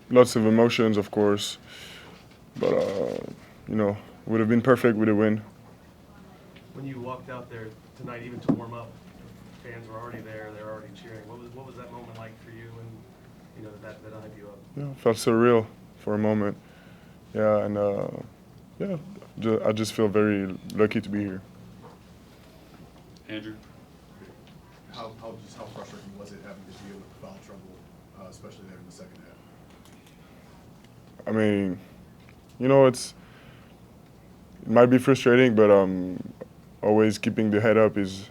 lots of emotions, of course, but would have been perfect with a win. When you walked out there tonight, even to warm up, fans were already there. They were already cheering. What was that moment like for you? And that hype you up. Yeah, felt surreal for a moment. Yeah, and yeah, I just feel very lucky to be here. Andrew? How frustrating was it having to deal with foul trouble, especially there in the second half? I mean, it might be frustrating, but always keeping the head up is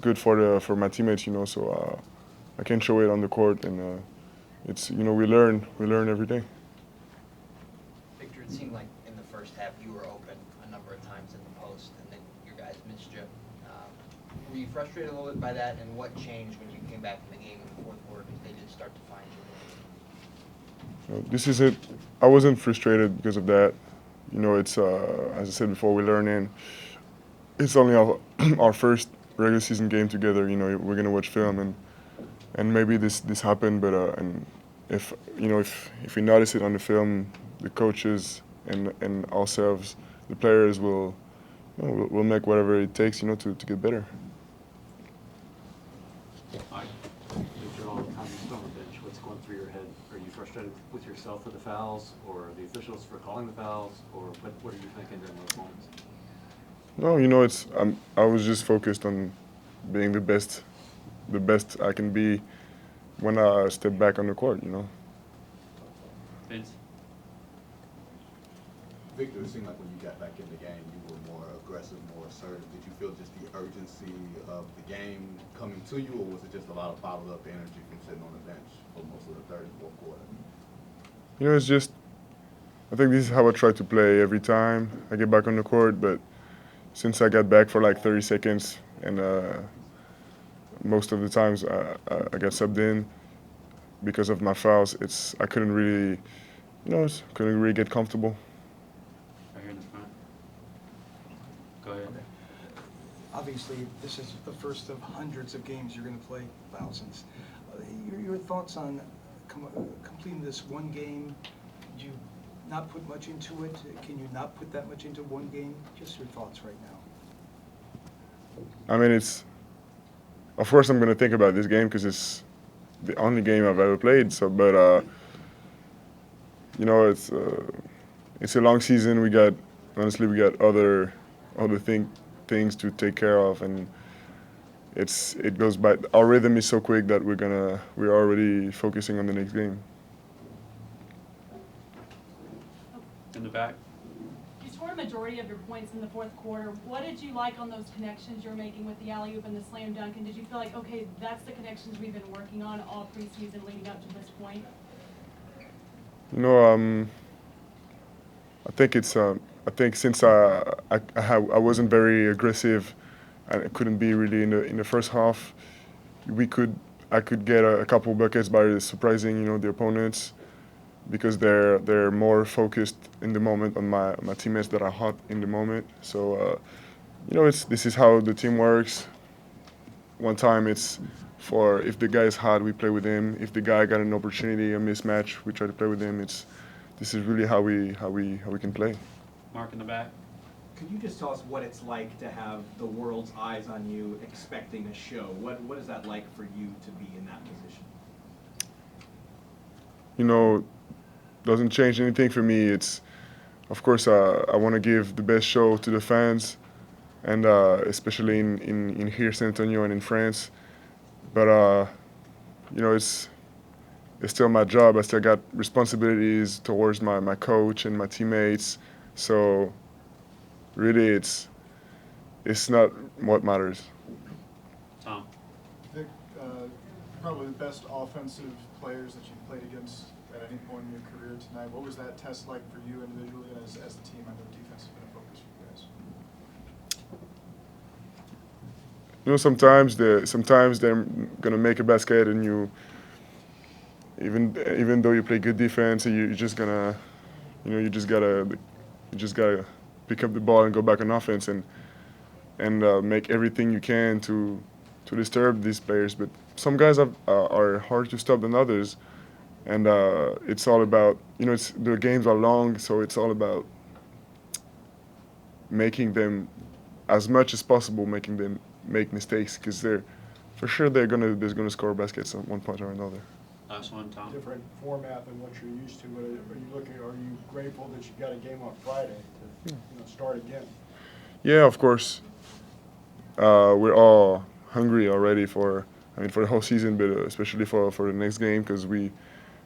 good for my teammates. So I can show it on the court, and it's we learn every day. Victor, it seemed like in the first half you were open a number of times in the post, and then your guys missed you. Were you frustrated a little bit by that, and what changed when you came back in the game in the fourth quarter because they did start to find you? This is it. I wasn't frustrated because of that. It's as I said before, we're learning. It's only our first regular season game together. We're gonna watch film and maybe this happened, but and if we notice it on the film, the coaches and ourselves, the players will make whatever it takes to get better. Mike? Victor, all the time you spent on the bench, what's going through your head? Are you frustrated with yourself for the fouls, or the officials for calling the fouls, or what are you thinking during those moments? No, I was just focused on being the best I can be when I step back on the court. Vince? Victor, it seemed like when you got back in the game, you were more aggressive, more assertive. Did you feel just the urgency of the game coming to you, or was it just a lot of bottled up energy from sitting on the bench for most of the third and fourth quarter? It's just I think this is how I try to play every time I get back on the court. But since I got back for like 30 seconds and most of the times I got subbed in because of my fouls, I couldn't really, couldn't really get comfortable. Right here in the front. Go ahead. Obviously, this is the first of hundreds of games you're going to play, thousands. Your thoughts on completing this one game? Did you not put much into it? Can you not put that much into one game? Just your thoughts right now. I mean, of course I'm going to think about this game because it's the only game I've ever played. So, but it's a long season. Honestly, we got other things to take care of, and it goes by. Our rhythm is so quick that we're already focusing on the next game. In the back? You scored a majority of your points in the fourth quarter. What did you like on those connections you're making with the alley-oop and the slam dunk? And did you feel like, okay, that's the connections we've been working on all preseason leading up to this point? I think since I wasn't very aggressive, and I couldn't be really in the first half, I could get a couple buckets by surprising the opponents, because they're more focused in the moment on my teammates that are hot in the moment. So this is how the team works. One time it's for if the guy is hot, we play with him. If the guy got an opportunity, a mismatch, we try to play with him. This is really how we can play. Mark in the back? Could you just tell us what it's like to have the world's eyes on you expecting a show? What is that like for you to be in that position? Doesn't change anything for me. Of course, I want to give the best show to the fans, and especially in here, San Antonio, and in France. But it's still my job. I still got responsibilities towards my coach and my teammates. So really, it's not what matters. Tom? Vic, probably the best offensive players that you've played against at any point in your career tonight. What was that test like for you individually and as a team? I know defense has been a focus for you guys. Sometimes they're gonna make a basket, and even though you play good defense, you just gotta pick up the ball and go back on offense and make everything you can to disturb these players. But some guys are hard to stop than others. and it's all about, you know, the games are long, so it's all about making them as much as possible, making them make mistakes, because they're gonna score baskets at one point or another. Last one, Tom. Different format than what you're used to, but are you grateful that you got a game on Friday to, start again? Yeah, of course. We're all hungry already for the whole season, but especially for the next game, because we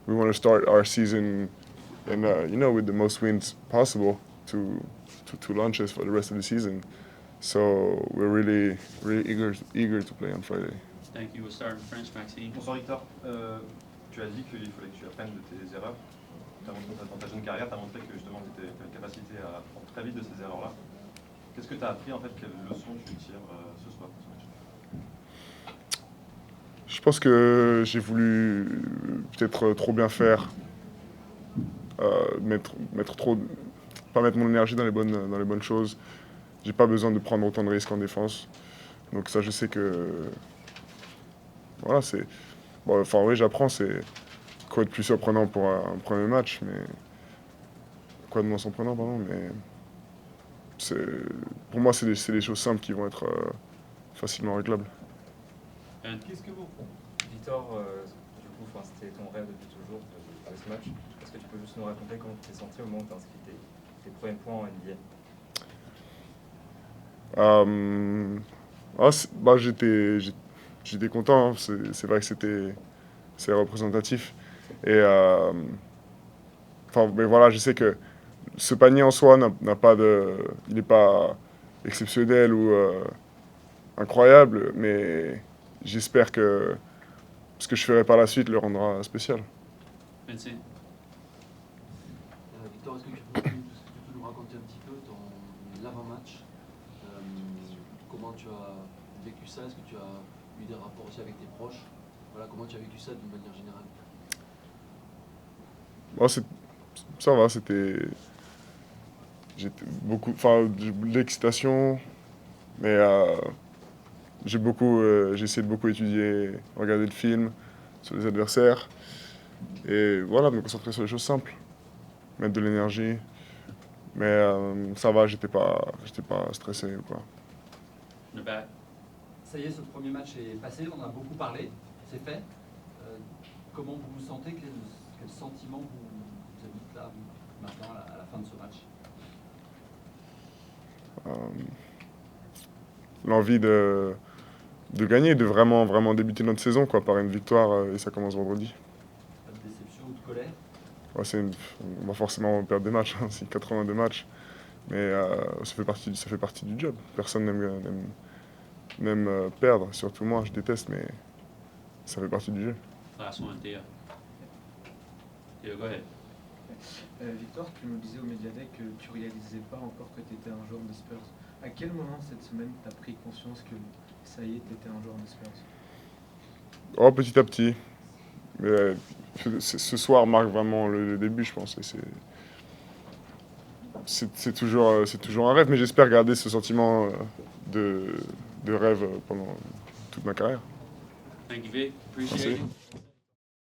want to start our season and with the most wins possible to launch us for the rest of the season. So we're really eager to play on Friday. Thank you. We'll start in French, Maxime. Bonsoir Victor. Tu as dit qu'il fallait que tu apprennes de tes erreurs. Dans ta jeune carrière, tu as montré que justement tu avais une capacité à apprendre très vite de ces erreurs-là. Qu'est-ce que tu as appris en fait? Quelles leçons tu tires ce soir pour ce match? Je pense que j'ai voulu peut-être trop bien faire, pas mettre mon énergie dans les bonnes choses. J'ai pas besoin de prendre autant de risques en défense. Donc ça, je sais que voilà, c'est bon. Enfin oui, j'apprends. C'est quoi de plus surprenant pour un premier match, mais quoi de moins surprenant, pardon. Mais pour moi, c'est des choses simples qui vont être facilement réglables. Qu'est-ce que vous? Victor, du coup, c'était ton rêve depuis toujours de faire ce match. Est-ce que tu peux juste nous raconter comment tu t'es senti au moment où tu as inscrit tes premiers points en NBA? J'étais content, hein. C'est vrai que c'est représentatif. Et mais voilà, je sais que ce panier en soi il n'est pas exceptionnel ou incroyable, mais j'espère que ce que je ferai par la suite le rendra spécial. Merci. Victor, est-ce que tu peux nous raconter un petit peu l'avant-match? Comment tu as vécu ça? Est-ce que tu as eu des rapports aussi avec tes proches? Voilà, comment tu as vécu ça d'une manière générale? Bon, ça va, de l'excitation, mais j'ai essayé de beaucoup étudier, regarder de films sur les adversaires, et voilà, me concentrer sur les choses simples, mettre de l'énergie, mais ça va, j'étais pas stressé ou quoi. Le back. Ça y est, ce premier match est passé, on en a beaucoup parlé, c'est fait. Comment vous vous sentez? Quel sentiment vous habite là, maintenant, à la fin de ce match? L'envie de gagner, de vraiment débuter notre saison quoi, par une victoire, et ça commence vendredi. Pas de déception ou de colère? Ouais, on va forcément perdre des matchs, hein, c'est 82 matchs, mais ça fait partie du job. Personne n'aime perdre, surtout moi, je déteste, mais ça fait partie du jeu. Last one, Théo. Théo, go ahead. Victor, tu nous disais au Mediadeck que tu réalisais pas encore que tu étais un joueur des Spurs. À quel moment cette semaine tu as pris conscience que ça y est, tu étais un joueur des Spurs? Oh, petit à petit. Mais, ce soir marque vraiment le début, je pense. C'est toujours un rêve, mais j'espère garder ce sentiment de rêve pendant toute ma carrière. Thank you, Vic. Appreciate Merci. it.